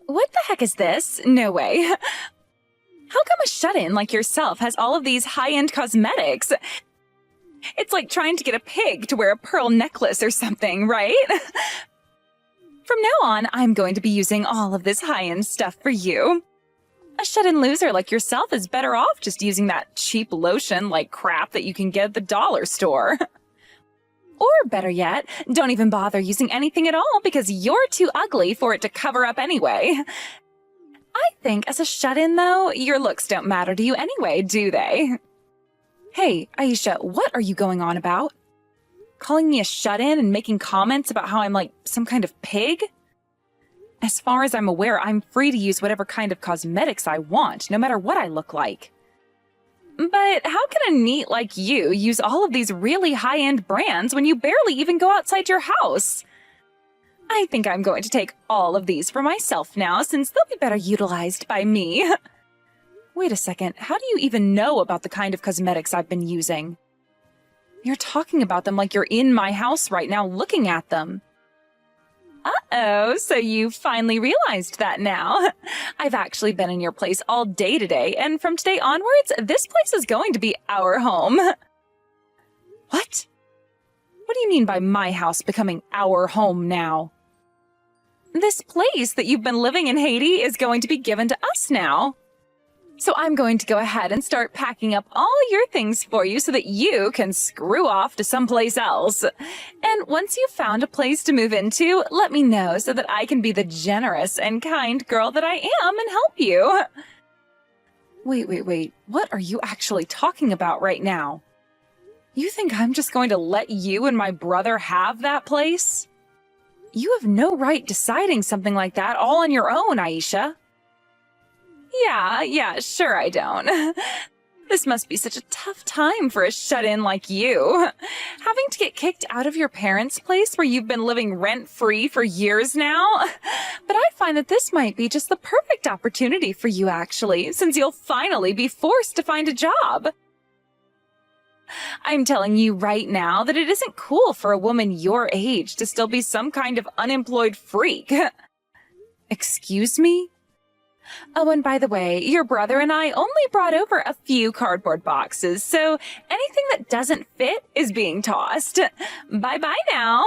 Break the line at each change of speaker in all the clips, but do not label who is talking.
What the heck is this? No way. How come a shut-in like yourself has all of these high-end cosmetics? It's like trying to get a pig to wear a pearl necklace or something, right? From now on, I'm going to be using all of this high-end stuff for you. A shut-in loser like yourself is better off just using that cheap lotion like crap that you can get at the dollar store. Or better yet, don't even bother using anything at all because you're too ugly for it to cover up anyway. I think as a shut-in, though, your looks don't matter to you anyway, do they? Hey, Aisha, what are you going on about? Calling me a shut-in and making comments about how I'm like some kind of pig? As far as I'm aware, I'm free to use whatever kind of cosmetics I want, no matter what I look like. But how can a neat like you use all of these really high-end brands when you barely even go outside your house? I think I'm going to take all of these for myself now, since they'll be better utilized by me. Wait a second, how do you even know about the kind of cosmetics I've been using? You're talking about them like you're in my house right now looking at them. Uh-oh, so you finally realized that now. I've actually been in your place all day today, and from today onwards, this place is going to be our home. What? What do you mean by my house becoming our home now? This place that you've been living in, Haiti, is going to be given to us now. So I'm going to go ahead and start packing up all your things for you so that you can screw off to someplace else. And once you've found a place to move into, let me know so that I can be the generous and kind girl that I am and help you. Wait. What are you actually talking about right now? You think I'm just going to let you and my brother have that place? You have no right deciding something like that all on your own, Aisha. Yeah, sure I don't. This must be such a tough time for a shut-in like you. Having to get kicked out of your parents' place where you've been living rent-free for years now. But I find that this might be just the perfect opportunity for you, actually, since you'll finally be forced to find a job. I'm telling you right now that it isn't cool for a woman your age to still be some kind of unemployed freak. Excuse me? Oh, and by the way, your brother and I only brought over a few cardboard boxes, so anything that doesn't fit is being tossed. Bye-bye now.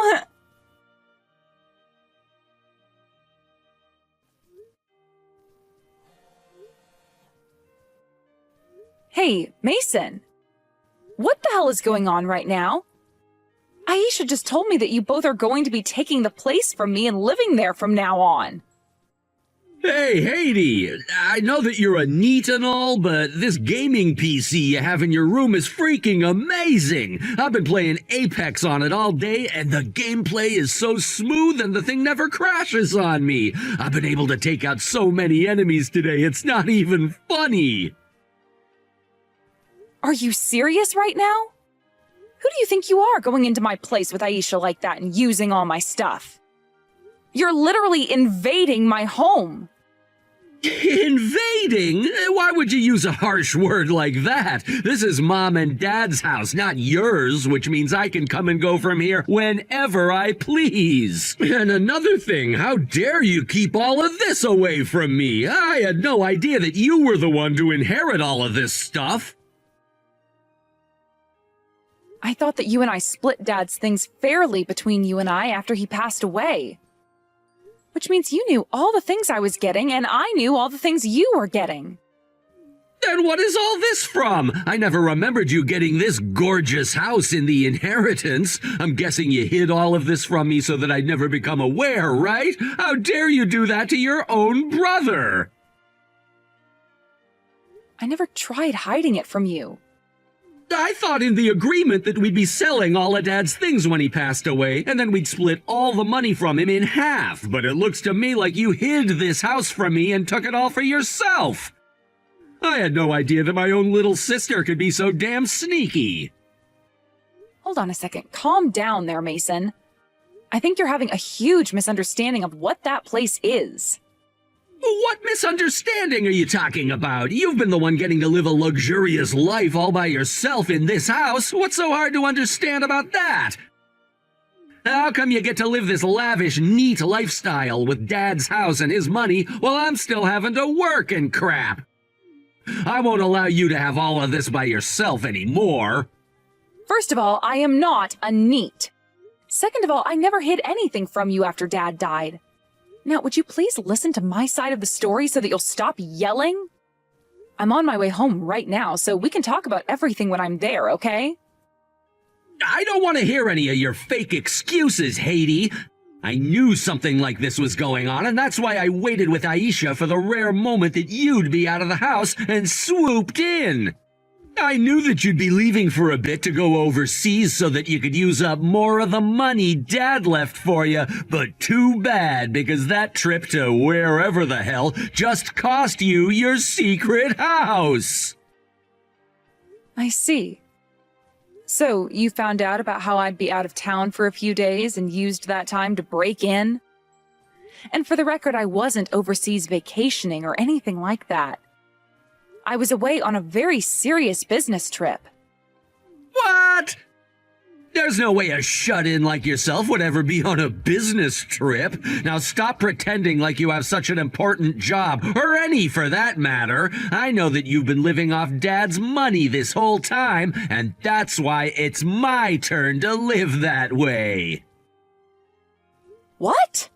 Hey, Mason. What the hell is going on right now? Aisha just told me that you both are going to be taking the place from me and living there from now on.
Hey, Haiti, I know that you're a neat and all, but this gaming PC you have in your room is freaking amazing. I've been playing Apex on it all day, and the gameplay is so smooth and the thing never crashes on me. I've been able to take out so many enemies today, it's not even funny.
Are you serious right now? Who do you think you are going into my place with Aisha like that and using all my stuff? You're literally invading my home.
Invading? Why would you use a harsh word like that? This is Mom and Dad's house, not yours, which means I can come and go from here whenever I please. And another thing, how dare you keep all of this away from me? I had no idea that you were the one to inherit all of this stuff.
I thought that you and I split Dad's things fairly between you and I after he passed away. Which means you knew all the things I was getting, and I knew all the things you were getting.
Then what is all this from? I never remembered you getting this gorgeous house in the inheritance. I'm guessing you hid all of this from me so that I'd never become aware, right? How dare you do that to your own brother?
I never tried hiding it from you.
I thought in the agreement that we'd be selling all of Dad's things when he passed away, and then we'd split all the money from him in half. But it looks to me like you hid this house from me and took it all for yourself. I had no idea that my own little sister could be so damn sneaky.
Hold on a second. Calm down there, Mason. I think you're having a huge misunderstanding of what that place is.
What misunderstanding are you talking about? You've been the one getting to live a luxurious life all by yourself in this house. What's so hard to understand about that? How come you get to live this lavish, neat lifestyle with Dad's house and his money while I'm still having to work and crap? I won't allow you to have all of this by yourself anymore.
First of all, I am not a NEET. Second of all, I never hid anything from you after Dad died. Now, would you please listen to my side of the story so that you'll stop yelling? I'm on my way home right now, so we can talk about everything when I'm there, okay?
I don't want to hear any of your fake excuses, Haiti. I knew something like this was going on, and that's why I waited with Aisha for the rare moment that you'd be out of the house and swooped in. I knew that you'd be leaving for a bit to go overseas so that you could use up more of the money Dad left for you, but too bad, because that trip to wherever the hell just cost you your secret house.
I see. So, you found out about how I'd be out of town for a few days and used that time to break in? And for the record, I wasn't overseas vacationing or anything like that. I was away on a very serious business trip.
What? There's no way a shut-in like yourself would ever be on a business trip. Now stop pretending like you have such an important job, or any for that matter. I know that you've been living off Dad's money this whole time, and that's why it's my turn to live that way.
What?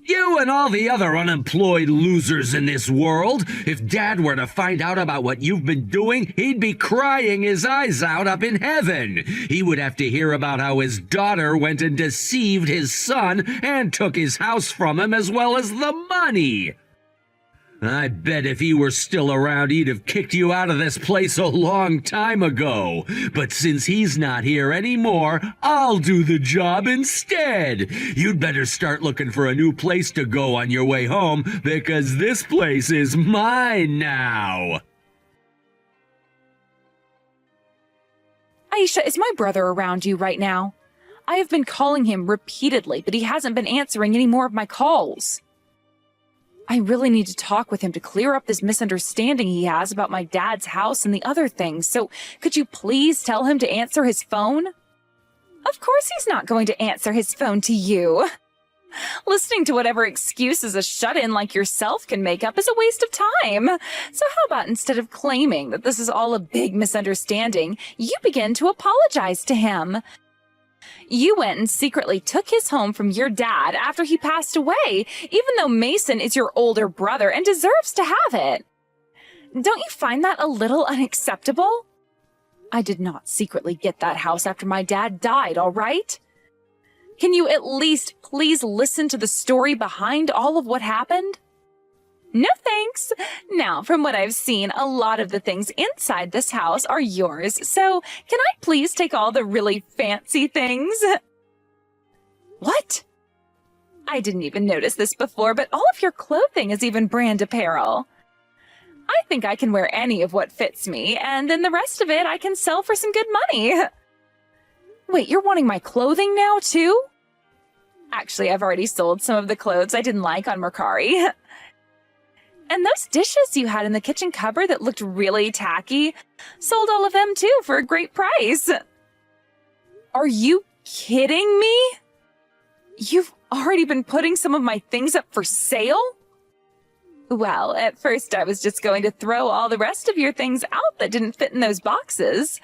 You and all the other unemployed losers in this world. If Dad were to find out about what you've been doing, he'd be crying his eyes out up in heaven. He would have to hear about how his daughter went and deceived his son and took his house from him as well as the money. I bet if he were still around, he'd have kicked you out of this place a long time ago. But since he's not here anymore, I'll do the job instead. You'd better start looking for a new place to go on your way home, because this place is mine now.
Aisha, is my brother around you right now? I have been calling him repeatedly, but he hasn't been answering any more of my calls. I really need to talk with him to clear up this misunderstanding he has about my dad's house and the other things, so could you please tell him to answer his phone? Of course he's not going to answer his phone to you. Listening to whatever excuses a shut-in like yourself can make up is a waste of time. So how about instead of claiming that this is all a big misunderstanding, you begin to apologize to him? You went and secretly took his home from your dad after he passed away, even though Mason is your older brother and deserves to have it. Don't you find that a little unacceptable? I did not secretly get that house after my dad died, all right? Can you at least please listen to the story behind all of what happened? No thanks. Now, from what I've seen, a lot of the things inside this house are yours, so can I please take all the really fancy things? What? I didn't even notice this before, but all of your clothing is even brand apparel. I think I can wear any of what fits me, and then the rest of it I can sell for some good money. Wait, you're wanting my clothing now, too? Actually, I've already sold some of the clothes I didn't like on Mercari. And those dishes you had in the kitchen cupboard that looked really tacky, sold all of them too for a great price. Are you kidding me? You've already been putting some of my things up for sale? Well, at first I was just going to throw all the rest of your things out that didn't fit in those boxes.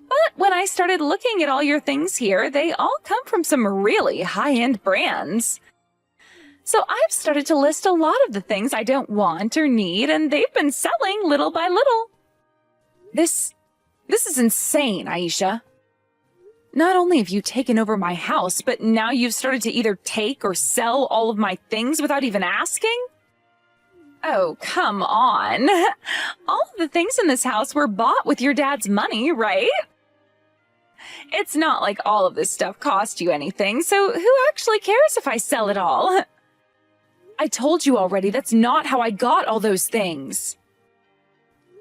But when I started looking at all your things here, they all come from some really high-end brands. So I've started to list a lot of the things I don't want or need, and they've been selling little by little. This is insane, Aisha. Not only have you taken over my house, but now you've started to either take or sell all of my things without even asking? Oh, come on. All of the things in this house were bought with your dad's money, right? It's not like all of this stuff cost you anything, so who actually cares if I sell it all? I told you already, that's not how I got all those things.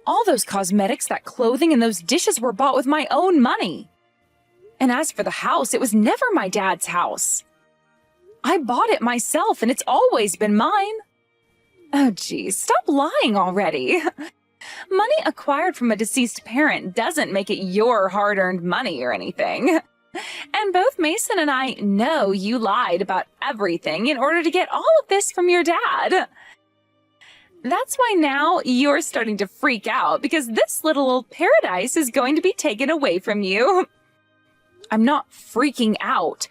All those cosmetics, that clothing, and those dishes were bought with my own money. And as for the house, it was never my dad's house. I bought it myself, and it's always been mine. Oh, geez, stop lying already. Money acquired from a deceased parent doesn't make it your hard-earned money or anything. And both Mason and I know you lied about everything in order to get all of this from your dad. That's why now you're starting to freak out, because this little old paradise is going to be taken away from you. I'm not freaking out.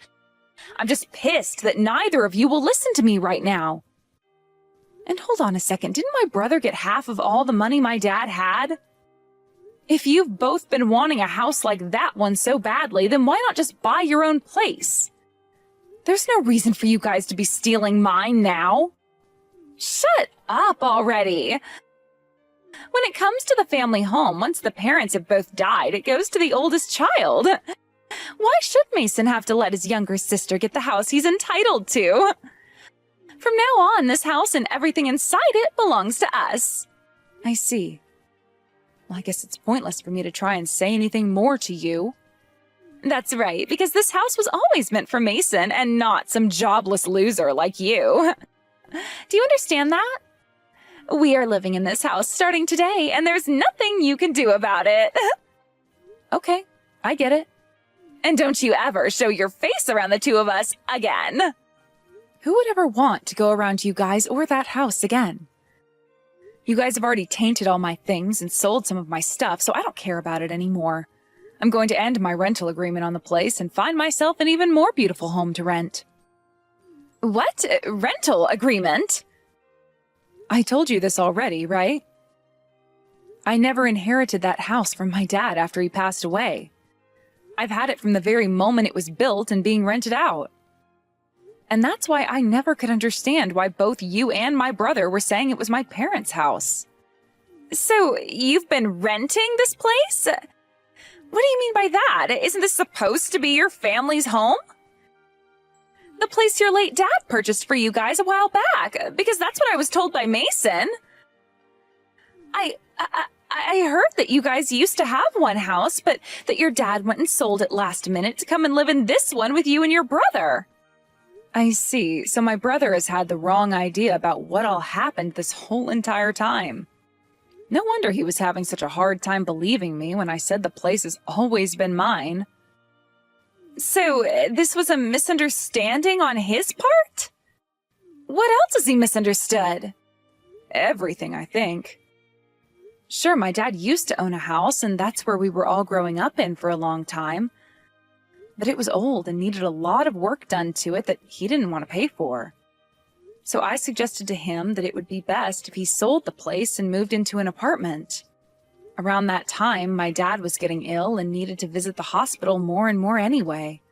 I'm just pissed that neither of you will listen to me right now. And hold on a second, didn't my brother get half of all the money my dad had? If you've both been wanting a house like that one so badly, then why not just buy your own place? There's no reason for you guys to be stealing mine now. Shut up already. When it comes to the family home, once the parents have both died, it goes to the oldest child. Why should Mason have to let his younger sister get the house he's entitled to? From now on, this house and everything inside it belongs to us. I see. Well, I guess it's pointless for me to try and say anything more to you. That's right, because this house was always meant for Mason and not some jobless loser like you. Do you understand that? We are living in this house starting today, and there's nothing you can do about it. Okay, I get it. And don't you ever show your face around the two of us again. Who would ever want to go around you guys or that house again? You guys have already tainted all my things and sold some of my stuff, so I don't care about it anymore. I'm going to end my rental agreement on the place and find myself an even more beautiful home to rent. What? Rental agreement? I told you this already, right? I never inherited that house from my dad after he passed away. I've had it from the very moment it was built and being rented out. And that's why I never could understand why both you and my brother were saying it was my parents' house. So, you've been renting this place? What do you mean by that? Isn't this supposed to be your family's home? The place your late dad purchased for you guys a while back, because that's what I was told by Mason. I heard that you guys used to have one house, but that your dad went and sold it last minute to come and live in this one with you and your brother. I see. So my brother has had the wrong idea about what all happened this whole entire time. No wonder he was having such a hard time believing me when I said the place has always been mine. So, this was a misunderstanding on his part? What else has he misunderstood? Everything, I think. Sure, my dad used to own a house, and that's where we were all growing up in for a long time. But it was old and needed a lot of work done to it that he didn't want to pay for. So I suggested to him that it would be best if he sold the place and moved into an apartment. Around that time, my dad was getting ill and needed to visit the hospital more and more anyway.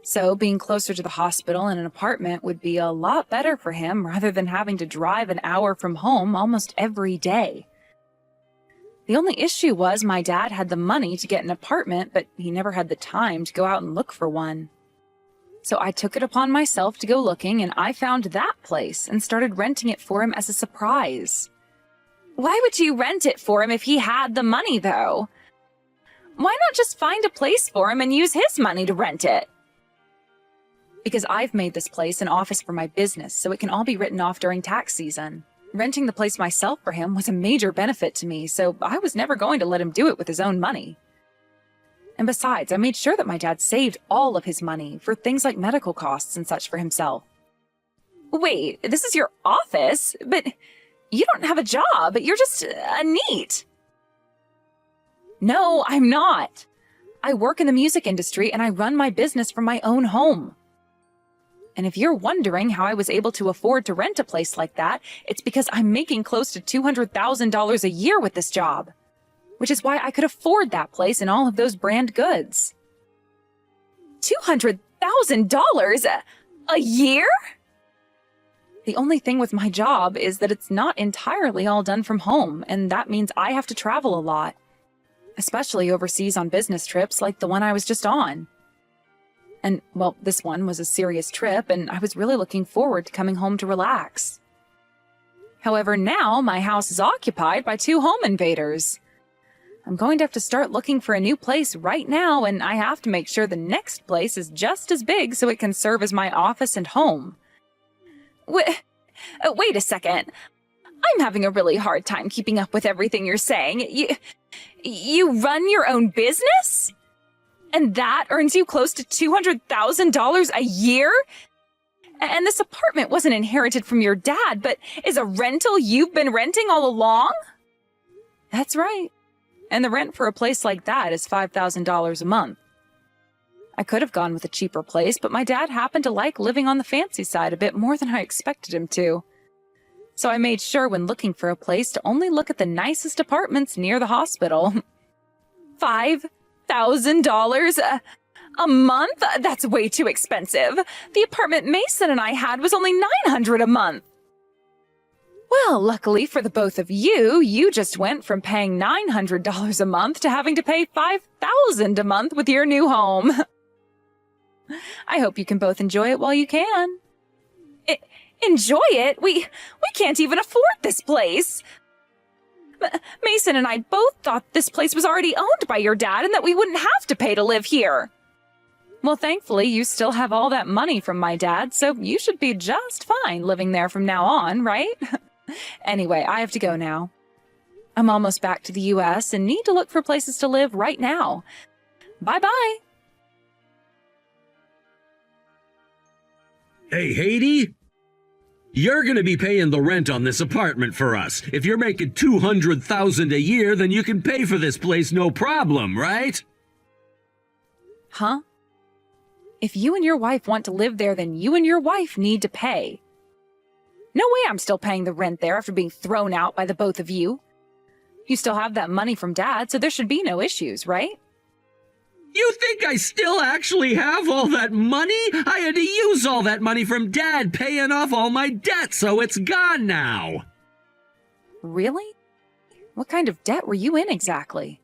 So being closer to the hospital and an apartment would be a lot better for him rather than having to drive an hour from home almost every day. The only issue was my dad had the money to get an apartment, but he never had the time to go out and look for one. So I took it upon myself to go looking, and I found that place and started renting it for him as a surprise. Why would you rent it for him if he had the money, though? Why not just find a place for him and use his money to rent it? Because I've made this place an office for my business, so it can all be written off during tax season. Renting the place myself for him was a major benefit to me, so I was never going to let him do it with his own money. And besides, I made sure that my dad saved all of his money for things like medical costs and such for himself. Wait, this is your office? But you don't have a job. You're just a NEET. No, I'm not. I work in the music industry and I run my business from my own home. And if you're wondering how I was able to afford to rent a place like that, it's because I'm making close to $200,000 a year with this job. Which is why I could afford that place and all of those brand goods. $200,000 a year? The only thing with my job is that it's not entirely all done from home, and that means I have to travel a lot. Especially overseas on business trips like the one I was just on. And, well, this one was a serious trip, and I was really looking forward to coming home to relax. However, now my house is occupied by 2 home invaders. I'm going to have to start looking for a new place right now, and I have to make sure the next place is just as big so it can serve as my office and home. Wait a second. I'm having a really hard time keeping up with everything you're saying. You run your own business? And that earns you close to $200,000 a year? And this apartment wasn't inherited from your dad, but is a rental you've been renting all along? That's right. And the rent for a place like that is $5,000 a month. I could have gone with a cheaper place, but my dad happened to like living on the fancy side a bit more than I expected him to. So I made sure when looking for a place to only look at the nicest apartments near the hospital. $5,000 a month? That's way too expensive. The apartment Mason and I had was only $900 a month. Well, luckily for the both of you, you just went from paying $900 a month to having to pay $5,000 a month with your new home. I hope you can both enjoy it while you can. Enjoy it? We can't even afford this place. Mason and I both thought this place was already owned by your dad and that we wouldn't have to pay to live here. Well, thankfully, you still have all that money from my dad, so you should be just fine living there from now on, right? Anyway, I have to go now. I'm almost back to the US and need to look for places to live right now. Bye-bye.
Hey, Haiti? You're gonna be paying the rent on this apartment for us. If you're making $200,000 a year, then you can pay for this place no problem, right?
Huh? If you and your wife want to live there, then you and your wife need to pay. No way I'm still paying the rent there after being thrown out by the both of you. You still have that money from Dad, so there should be no issues, right?
You think I still actually have all that money? I had to use all that money from Dad paying off all my debt, so it's gone now.
Really? What kind of debt were you in exactly?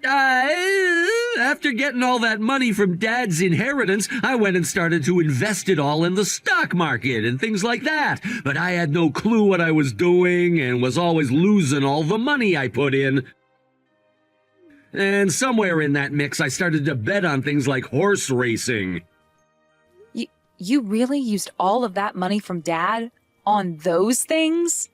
After getting all that money from Dad's inheritance, I went and started to invest it all in the stock market and things like that. But I had no clue what I was doing and was always losing all the money I put in. And somewhere in that mix, I started to bet on things like horse racing.
You really used all of that money from Dad on those things?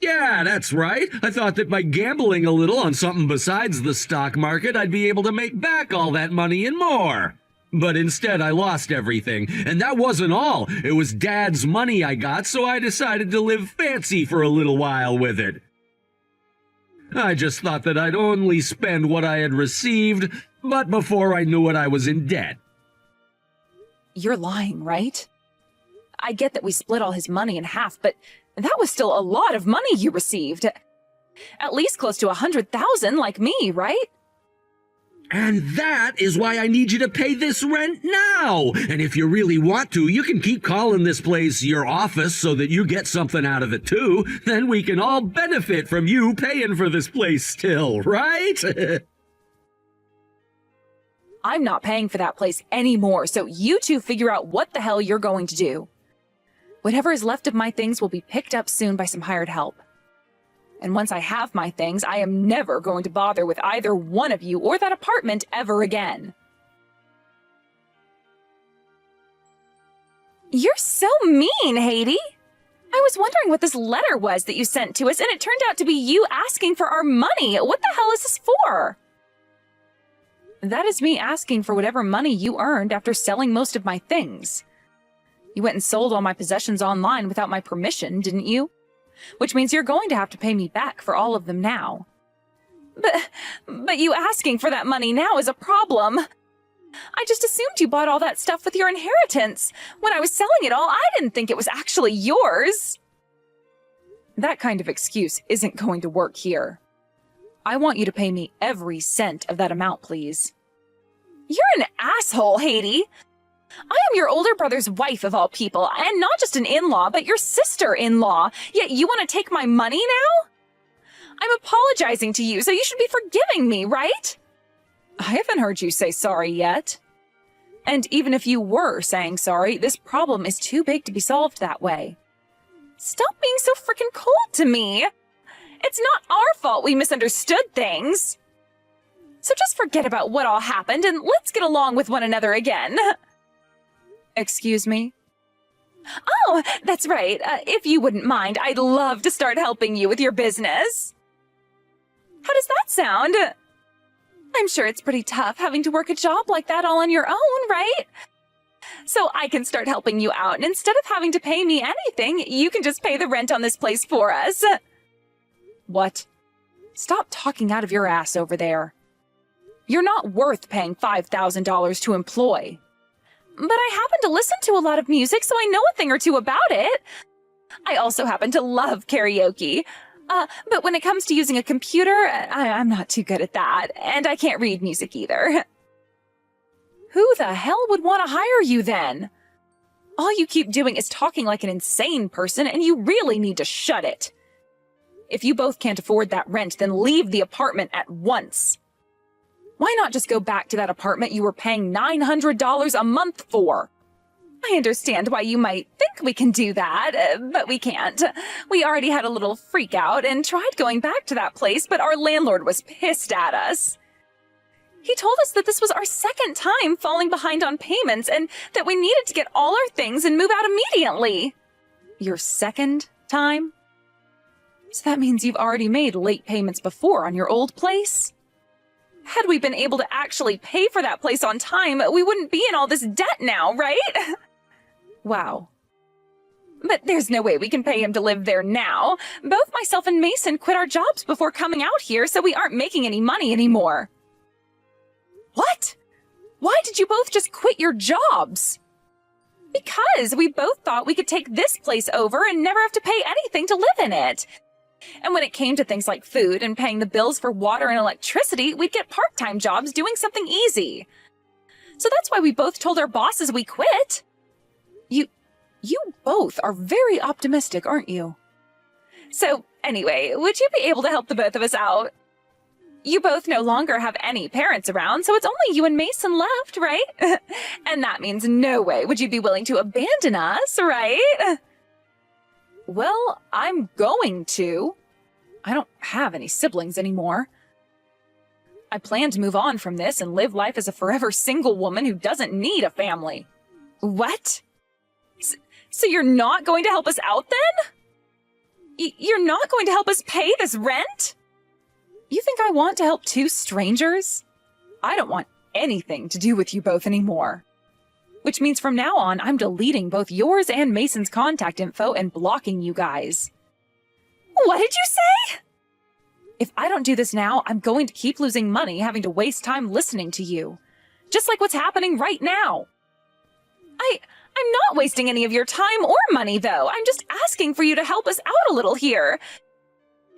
Yeah, that's right. I thought that by gambling a little on something besides the stock market, I'd be able to make back all that money and more. But instead, I lost everything. And that wasn't all. It was Dad's money I got, so I decided to live fancy for a little while with it. I just thought that I'd only spend what I had received, but before I knew it, I was in debt.
You're lying, right? I get that we split all his money in half, but that was still a lot of money you received. At least close to $100,000 like me, right?
And that is why I need you to pay this rent now. And if you really want to, you can keep calling this place your office so that you get something out of it too. Then we can all benefit from you paying for this place still, right?
I'm not paying for that place anymore, so you two figure out what the hell you're going to do. Whatever is left of my things will be picked up soon by some hired help. And once I have my things, I am never going to bother with either one of you or that apartment ever again. You're so mean, Haiti. I was wondering what this letter was that you sent to us, and it turned out to be you asking for our money. What the hell is this for? That is me asking for whatever money you earned after selling most of my things. You went and sold all my possessions online without my permission, didn't you? Which means you're going to have to pay me back for all of them now. But you asking for that money now is a problem. I just assumed you bought all that stuff with your inheritance. When I was selling it all, I didn't think it was actually yours. That kind of excuse isn't going to work here. I want you to pay me every cent of that amount, please. You're an asshole, Haiti. I am your older brother's wife of all people, and not just an in-law, but your sister-in-law. Yet you want to take my money now? I'm apologizing to you, so you should be forgiving me, right? I haven't heard you say sorry yet. And even if you were saying sorry, this problem is too big to be solved that way. Stop being so freaking cold to me. It's not our fault we misunderstood things. So just forget about what all happened and let's get along with one another again. Excuse me? Oh, that's right. If you wouldn't mind, I'd love to start helping you with your business. How does that sound? I'm sure it's pretty tough having to work a job like that all on your own, right? So I can start helping you out, and instead of having to pay me anything, you can just pay the rent on this place for us. What? Stop talking out of your ass over there. You're not worth paying $5,000 to employ. But I happen to listen to a lot of music, so I know a thing or two about it. I also happen to love karaoke. But when it comes to using a computer, I'm not too good at that, and I can't read music either. Who the hell would want to hire you then? All you keep doing is talking like an insane person, and you really need to shut it. If you both can't afford that rent, then leave the apartment at once. Why not just go back to that apartment you were paying $900 a month for? I understand why you might think we can do that, but we can't. We already had a little freak out and tried going back to that place, but our landlord was pissed at us. He told us that this was our second time falling behind on payments and that we needed to get all our things and move out immediately. Your second time? So that means you've already made late payments before on your old place? Had we been able to actually pay for that place on time, we wouldn't be in all this debt now, right? Wow. But there's no way we can pay him to live there now. Both myself and Mason quit our jobs before coming out here, so we aren't making any money anymore. What? Why did you both just quit your jobs? Because we both thought we could take this place over and never have to pay anything to live in it. And when it came to things like food and paying the bills for water and electricity, we'd get part-time jobs doing something easy. So that's why we both told our bosses we quit. You both are very optimistic, aren't you? So, anyway, would you be able to help the both of us out? You both no longer have any parents around, so it's only you and Mason left, right? And that means no way would you be willing to abandon us, right? Well, I'm going to. I don't have any siblings anymore. I plan to move on from this and live life as a forever single woman who doesn't need a family. What? So you're not going to help us out then? You're not going to help us pay this rent? You think I want to help two strangers? I don't want anything to do with you both anymore. Which means from now on, I'm deleting both yours and Mason's contact info and blocking you guys. What did you say? If I don't do this now, I'm going to keep losing money having to waste time listening to you. Just like what's happening right now. I'm not wasting any of your time or money, though. I'm just asking for you to help us out a little here.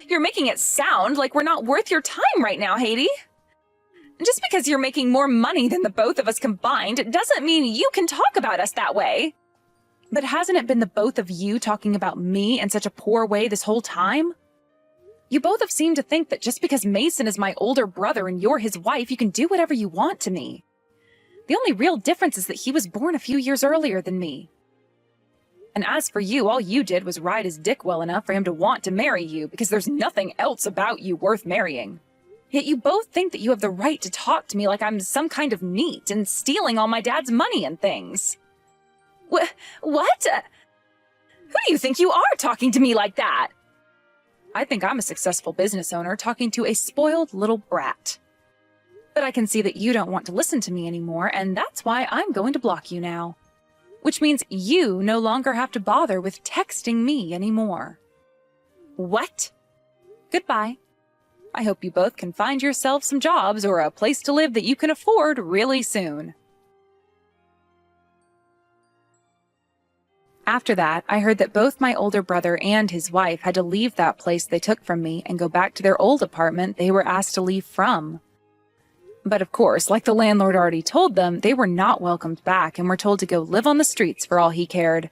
You're making it sound like we're not worth your time right now, Haiti. Just because you're making more money than the both of us combined doesn't mean you can talk about us that way. But hasn't it been the both of you talking about me in such a poor way this whole time? You both have seemed to think that just because Mason is my older brother and you're his wife, you can do whatever you want to me. The only real difference is that he was born a few years earlier than me. And as for you, all you did was ride his dick well enough for him to want to marry you because there's nothing else about you worth marrying. Yet you both think that you have the right to talk to me like I'm some kind of neat and stealing all my dad's money and things. What? Who do you think you are talking to me like that? I think I'm a successful business owner talking to a spoiled little brat. But I can see that you don't want to listen to me anymore, and that's why I'm going to block you now. Which means you no longer have to bother with texting me anymore. What? Goodbye. I hope you both can find yourselves some jobs or a place to live that you can afford really soon. After that, I heard that both my older brother and his wife had to leave that place they took from me and go back to their old apartment they were asked to leave from. But of course, like the landlord already told them, they were not welcomed back and were told to go live on the streets for all he cared.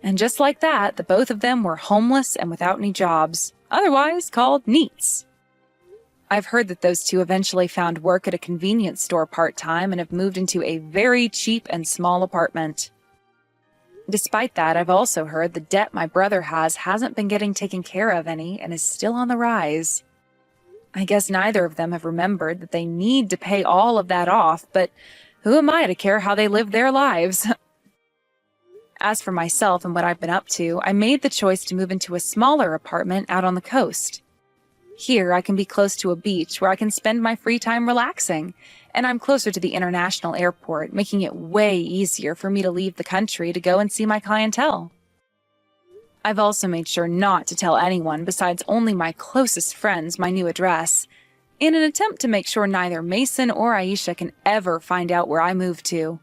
And just like that, the both of them were homeless and without any jobs, otherwise called neats. I've heard that those two eventually found work at a convenience store part-time and have moved into a very cheap and small apartment. Despite that, I've also heard the debt my brother hasn't been getting taken care of any and is still on the rise. I guess neither of them have remembered that they need to pay all of that off, but who am I to care how they live their lives? As for myself and what I've been up to, I made the choice to move into a smaller apartment out on the coast. Here, I can be close to a beach where I can spend my free time relaxing, and I'm closer to the international airport, making it way easier for me to leave the country to go and see my clientele. I've also made sure not to tell anyone besides only my closest friends my new address, in an attempt to make sure neither Mason or Aisha can ever find out where I moved to.